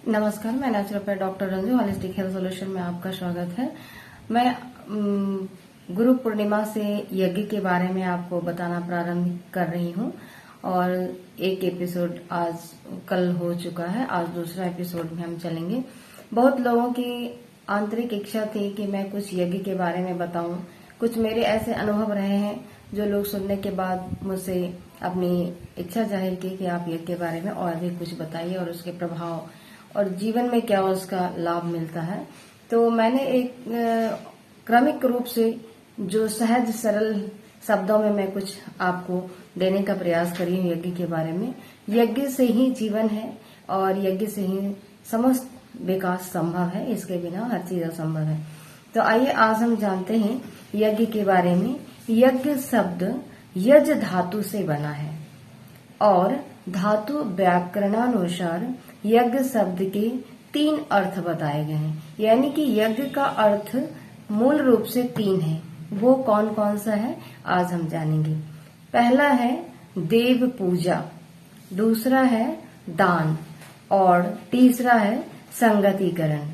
नमस्कार, मैं naturopath doctor Ranju, holistic health solution में आपका स्वागत है। मैं गुरु पूर्णिमा से यज्ञ के बारे में आपको बताना प्रारंभ कर रही हूँ और एक एपिसोड आज कल हो चुका है। आज दूसरा एपिसोड में हम चलेंगे। बहुत लोगों की आंतरिक इच्छा थी कि मैं कुछ यज्ञ के बारे में बताऊं। कुछ मेरे ऐसे अनुभव रहे हैं जो लोग सुनने के बाद मुझसे अपनी इच्छा जाहिर की कि आप यज्ञ के बारे में और भी कुछ बताइए और उसके प्रभाव और जीवन में क्या उसका लाभ मिलता है। तो मैंने एक क्रमिक रूप से जो सहज सरल शब्दों में मैं कुछ आपको देने का प्रयास करी हूँ यज्ञ के बारे में। यज्ञ से ही जीवन है और यज्ञ से ही समस्त विकास संभव है, इसके बिना हर चीज असंभव है। तो आइए आज हम जानते हैं यज्ञ के बारे में। यज्ञ शब्द यज धातु से बना है और धातु व्याकरणानुसार यज्ञ शब्द के 3 अर्थ बताए गए हैं, यानी कि यज्ञ का अर्थ मूल रूप से 3 है। वो कौन कौन सा है आज हम जानेंगे। पहला है देव पूजा, दूसरा है दान और तीसरा है संगतिकरण।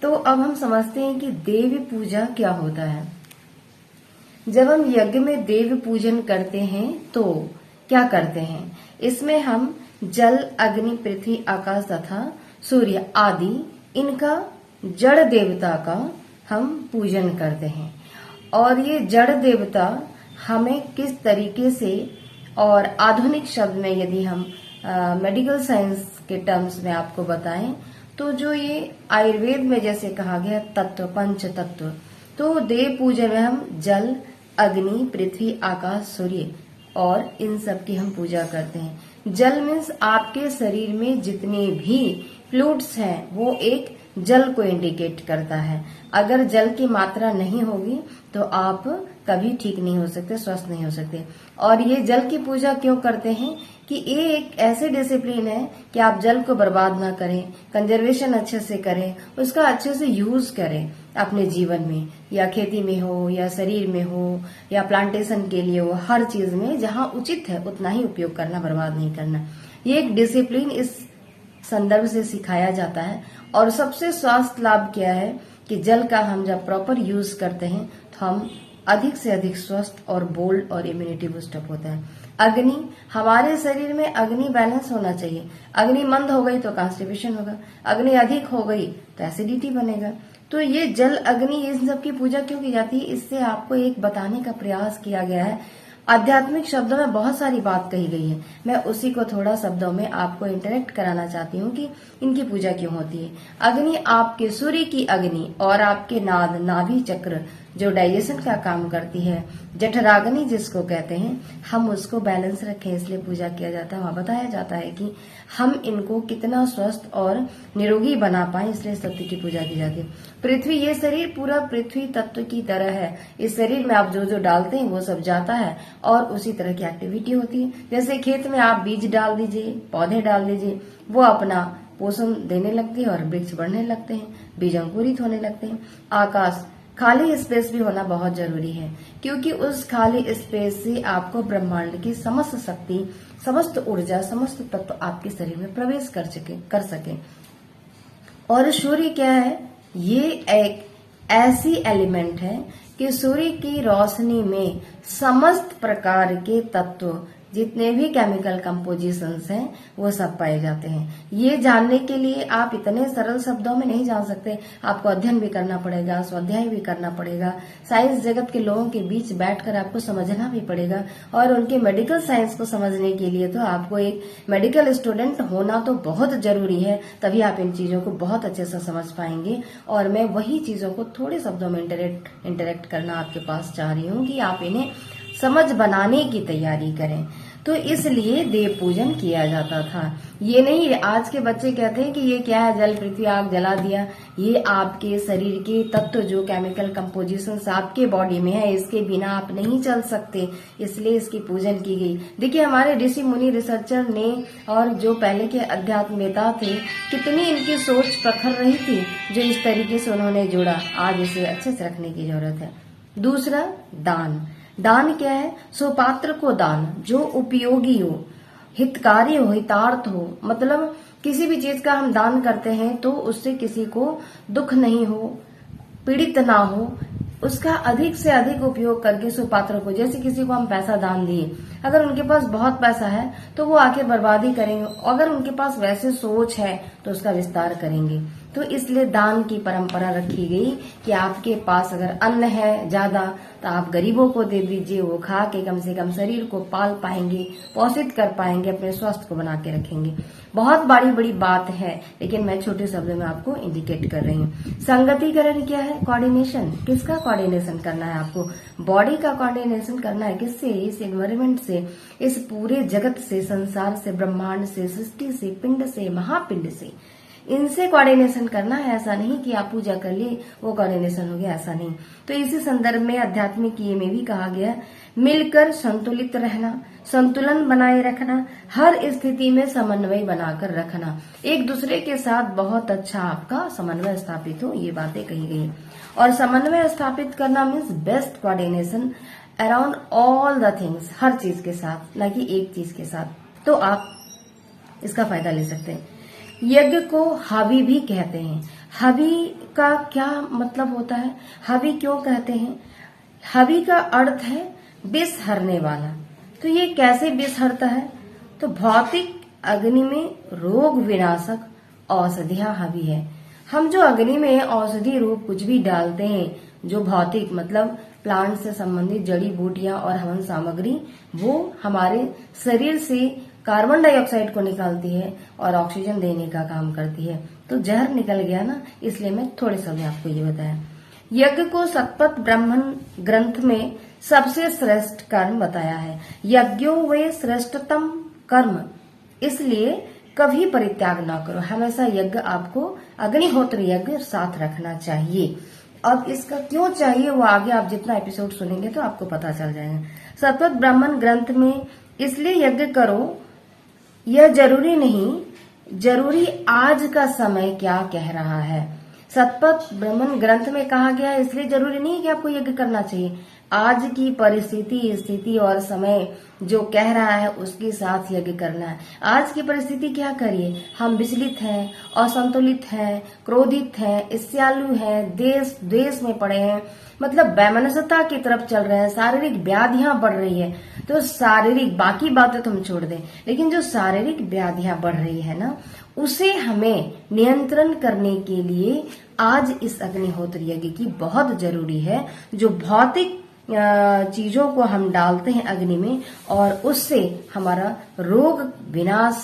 तो अब हम समझते हैं कि देव पूजा क्या होता है। जब हम यज्ञ में देव पूजन करते हैं तो क्या करते हैं, इसमें हम जल, अग्नि, पृथ्वी, आकाश तथा सूर्य आदि इनका जड़ देवता का हम पूजन करते हैं। और ये जड़ देवता हमें किस तरीके से, और आधुनिक शब्द में यदि हम मेडिकल साइंस के टर्म्स में आपको बताएं तो जो ये आयुर्वेद में जैसे कहा गया तत्व, पंच तत्व, तो देव पूजन में हम जल, अग्नि, पृथ्वी, आकाश, सूर्य और इन सब की हम पूजा करते हैं। जल मीन्स आपके शरीर में जितने भी फ्लूइड्स हैं वो एक जल को इंडिकेट करता है। अगर जल की मात्रा नहीं होगी तो आप कभी ठीक नहीं हो सकते, स्वस्थ नहीं हो सकते। और ये जल की पूजा क्यों करते हैं कि ये एक ऐसे डिसिप्लिन है कि आप जल को बर्बाद ना करें, कंजर्वेशन अच्छे से करें, उसका अच्छे से यूज करें अपने जीवन में, या खेती में हो या शरीर में हो या प्लांटेशन के लिए हो, हर चीज में जहाँ उचित है उतना ही उपयोग करना, बर्बाद नहीं करना। ये एक डिसिप्लिन इस संदर्भ से सिखाया जाता है। और सबसे स्वास्थ्य लाभ क्या है कि जल का हम जब प्रॉपर यूज करते हैं तो हम अधिक से अधिक स्वस्थ और बोल्ड और इम्यूनिटी बूस्टअप होता है। अग्नि, हमारे शरीर में अग्नि बैलेंस होना चाहिए। अग्नि मंद हो गई तो कॉन्स्टिपेशन होगा, अग्नि अधिक हो गई तो एसिडिटी बनेगा। तो ये जल, अग्नि, इन सब की पूजा क्यों की जाती है, इससे आपको एक बताने का प्रयास किया गया है। आध्यात्मिक शब्दों में बहुत सारी बात कही गई है, मैं उसी को थोड़ा शब्दों में आपको इंटरेक्ट कराना चाहती हूँ कि इनकी पूजा क्यों होती है। अग्नि आपके सूर्य की अग्नि और आपके नाद, नाभि चक्र जो डाइजेशन का काम करती है, जठराग्नि जिसको कहते हैं, हम उसको बैलेंस रखें इसलिए पूजा किया जाता है। वहाँ बताया जाता है कि हम इनको कितना स्वस्थ और निरोगी बना पाए, इसलिए सत्य की पूजा की जाती है। पृथ्वी, ये शरीर पूरा पृथ्वी तत्व की तरह है। इस शरीर में आप जो जो डालते हैं वो सब जाता है और उसी तरह की एक्टिविटी होती है। जैसे खेत में आप बीज डाल दीजिए, पौधे डाल दीजिए, वो अपना पोषण देने लगते हैं और वृक्ष बढ़ने लगते हैं, बीज अंकुरित होने लगते हैं। आकाश, खाली स्पेस भी होना बहुत जरूरी है, क्योंकि उस खाली स्पेस से आपको ब्रह्मांड की समस्त शक्ति, समस्त ऊर्जा, समस्त तत्व आपके शरीर में प्रवेश कर सके। और सूर्य क्या है, ये एक ऐसी एलिमेंट है कि सूर्य की रोशनी में समस्त प्रकार के तत्व, जितने भी केमिकल कंपोजिशंस हैं वो सब पाए जाते हैं। ये जानने के लिए आप इतने सरल शब्दों में नहीं जान सकते, आपको अध्ययन भी करना पड़ेगा, स्वाध्याय भी करना पड़ेगा, साइंस जगत के लोगों के बीच बैठकर आपको समझना भी पड़ेगा। और उनके मेडिकल साइंस को समझने के लिए तो आपको एक मेडिकल स्टूडेंट होना तो बहुत जरूरी है, तभी आप इन चीजों को बहुत अच्छे से समझ पाएंगे। और मैं वही चीजों को थोड़े शब्दों में इंटरेक्ट करना आपके पास चाह रही हूँ कि आप इन्हें समझ बनाने की तैयारी करें। तो इसलिए देव पूजन किया जाता था। ये नहीं आज के बच्चे कहते हैं कि ये क्या है, जल, पृथ्वी, आग जला दिया। ये आपके शरीर के तत्व जो केमिकल कंपोजिशन आपके बॉडी में है, इसके बिना आप नहीं चल सकते, इसलिए इसकी पूजन की गई। देखिए हमारे ऋषि मुनि, रिसर्चर ने और जो पहले के अध्यात्मवेता थे, कितनी इनकी सोच प्रखर रही थी जो इस तरीके से उन्होंने जोड़ा। आज इसे अच्छे से रखने की जरूरत है। दूसरा, दान। दान क्या है, सुपात्र को दान, जो उपयोगी हो, हितकारी हो, हितार्थ हो, मतलब किसी भी चीज का हम दान करते हैं तो उससे किसी को दुख नहीं हो, पीड़ित ना हो, उसका अधिक से अधिक उपयोग करके सुपात्र को, जैसे किसी को हम पैसा दान दिए, अगर उनके पास बहुत पैसा है तो वो आके बर्बादी करेंगे, अगर उनके पास वैसे सोच है तो उसका विस्तार करेंगे। तो इसलिए दान की परंपरा रखी गई कि आपके पास अगर अन्न है ज्यादा तो आप गरीबों को दे दीजिए, वो खा के कम से कम शरीर को पाल पाएंगे, पोषित कर पाएंगे, अपने स्वास्थ्य को बना के रखेंगे। बहुत बड़ी बात है, लेकिन मैं छोटे शब्दों में आपको इंडिकेट कर रही हूँ। संगतिकरण क्या है? कोऑर्डिनेशन। किसका कोऑर्डिनेशन करना है आपको? बॉडी का कोऑर्डिनेशन करना है। किससे? इस एनवायरमेंट से, इस पूरे जगत से, संसार से, ब्रह्मांड से, सृष्टि से, पिंड से, महापिंड से, इनसे कोऑर्डिनेशन करना है। ऐसा नहीं कि आप पूजा कर लिए वो कोऑर्डिनेशन हो गया, ऐसा नहीं। तो इसी संदर्भ में आध्यात्मिक ये में भी कहा गया मिलकर संतुलित रहना, संतुलन बनाए रखना, हर स्थिति में समन्वय बनाकर रखना, एक दूसरे के साथ बहुत अच्छा आपका समन्वय स्थापित हो, ये बातें कही गई। और समन्वय स्थापित करना means best coordination around all the things, हर चीज के साथ, न कि एक चीज के साथ। तो आप इसका फायदा ले सकते हैं। यज्ञ को हवि भी कहते हैं। हवि का क्या मतलब होता है? हवि क्यों कहते हैं? हवि का अर्थ है विष हरने वाला। तो ये कैसे विष हरता है? तो भौतिक अग्नि में रोग विनाशक औषधियां हवि है। हम जो अग्नि में औषधि रूप कुछ भी डालते हैं, जो भौतिक मतलब प्लांट से संबंधित जड़ी बूटियां और हवन सामग्री, वो हमारे शरीर से कार्बन डाइऑक्साइड को निकालती है और ऑक्सीजन देने का काम करती है। तो जहर निकल गया ना, इसलिए मैं थोड़े समय आपको ये बताया। यज्ञ को शतपथ ब्राह्मण ग्रंथ में सबसे श्रेष्ठ कर्म बताया है। यज्ञो वे श्रेष्ठतम कर्म, इसलिए कभी परित्याग ना करो। हमेशा यज्ञ आपको, अग्निहोत्र यज्ञ साथ रखना चाहिए। अब इसका क्यों चाहिए वो आगे आप जितना एपिसोड सुनेंगे तो आपको पता चल जाएगा। शतपथ ब्राह्मण ग्रंथ में इसलिए यज्ञ करो, यह जरूरी नहीं, जरूरी आज का समय क्या कह रहा है। शतपथ ब्राह्मण ग्रंथ में कहा गया है, इसलिए जरूरी नहीं कि आपको यज्ञ करना चाहिए। आज की परिस्थिति, स्थिति और समय जो कह रहा है उसके साथ यज्ञ करना है। आज की परिस्थिति क्या करिए? हम विचलित हैं, असंतुलित हैं, क्रोधित हैं, ईर्ष्यालु हैं, देश में पड़े हैं, मतलब वैमनस्यता की तरफ चल रहे हैं, शारीरिक व्याधियां बढ़ रही है। तो शारीरिक, बाकी बातें तो हम छोड़ दें, लेकिन जो शारीरिक व्याधियां बढ़ रही है ना, उसे हमें नियंत्रण करने के लिए आज इस अग्निहोत्र यज्ञ की बहुत जरूरी है। जो भौतिक चीजों को हम डालते हैं अग्नि में और उससे हमारा रोग विनाश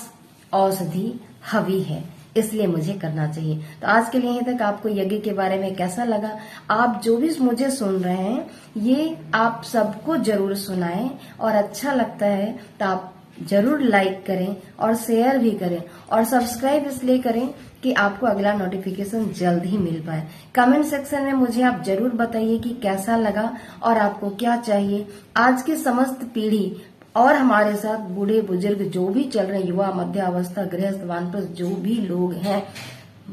औषधि हवि है, इसलिए मुझे करना चाहिए। तो आज के लिए यहीं तक। आपको यज्ञ के बारे में कैसा लगा? आप जो भी मुझे सुन रहे हैं ये आप सबको जरूर सुनाएं, और अच्छा लगता है तो आप जरूर लाइक करें और शेयर भी करें, और सब्सक्राइब इसलिए करें कि आपको अगला नोटिफिकेशन जल्द ही मिल पाए। कमेंट सेक्शन में मुझे आप जरूर बताइए कि कैसा लगा और आपको क्या चाहिए। आज की समस्त पीढ़ी और हमारे साथ बूढ़े बुजुर्ग जो भी चल रहे, युवा, मध्यावस्था, गृहस्थ, वानप्रस्थ, जो भी लोग हैं,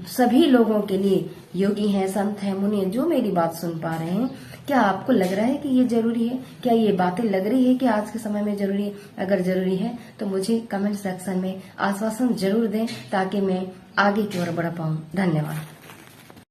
सभी लोगों के लिए योगी हैं, संत हैं, मुनि हैं, जो मेरी बात सुन पा रहे हैं, क्या आपको लग रहा है कि ये जरूरी है? क्या ये बातें लग रही है कि आज के समय में जरूरी है? अगर जरूरी है तो मुझे कमेंट सेक्शन में आश्वासन जरूर दें, ताकि मैं आगे की ओर बढ़ पाऊं। धन्यवाद।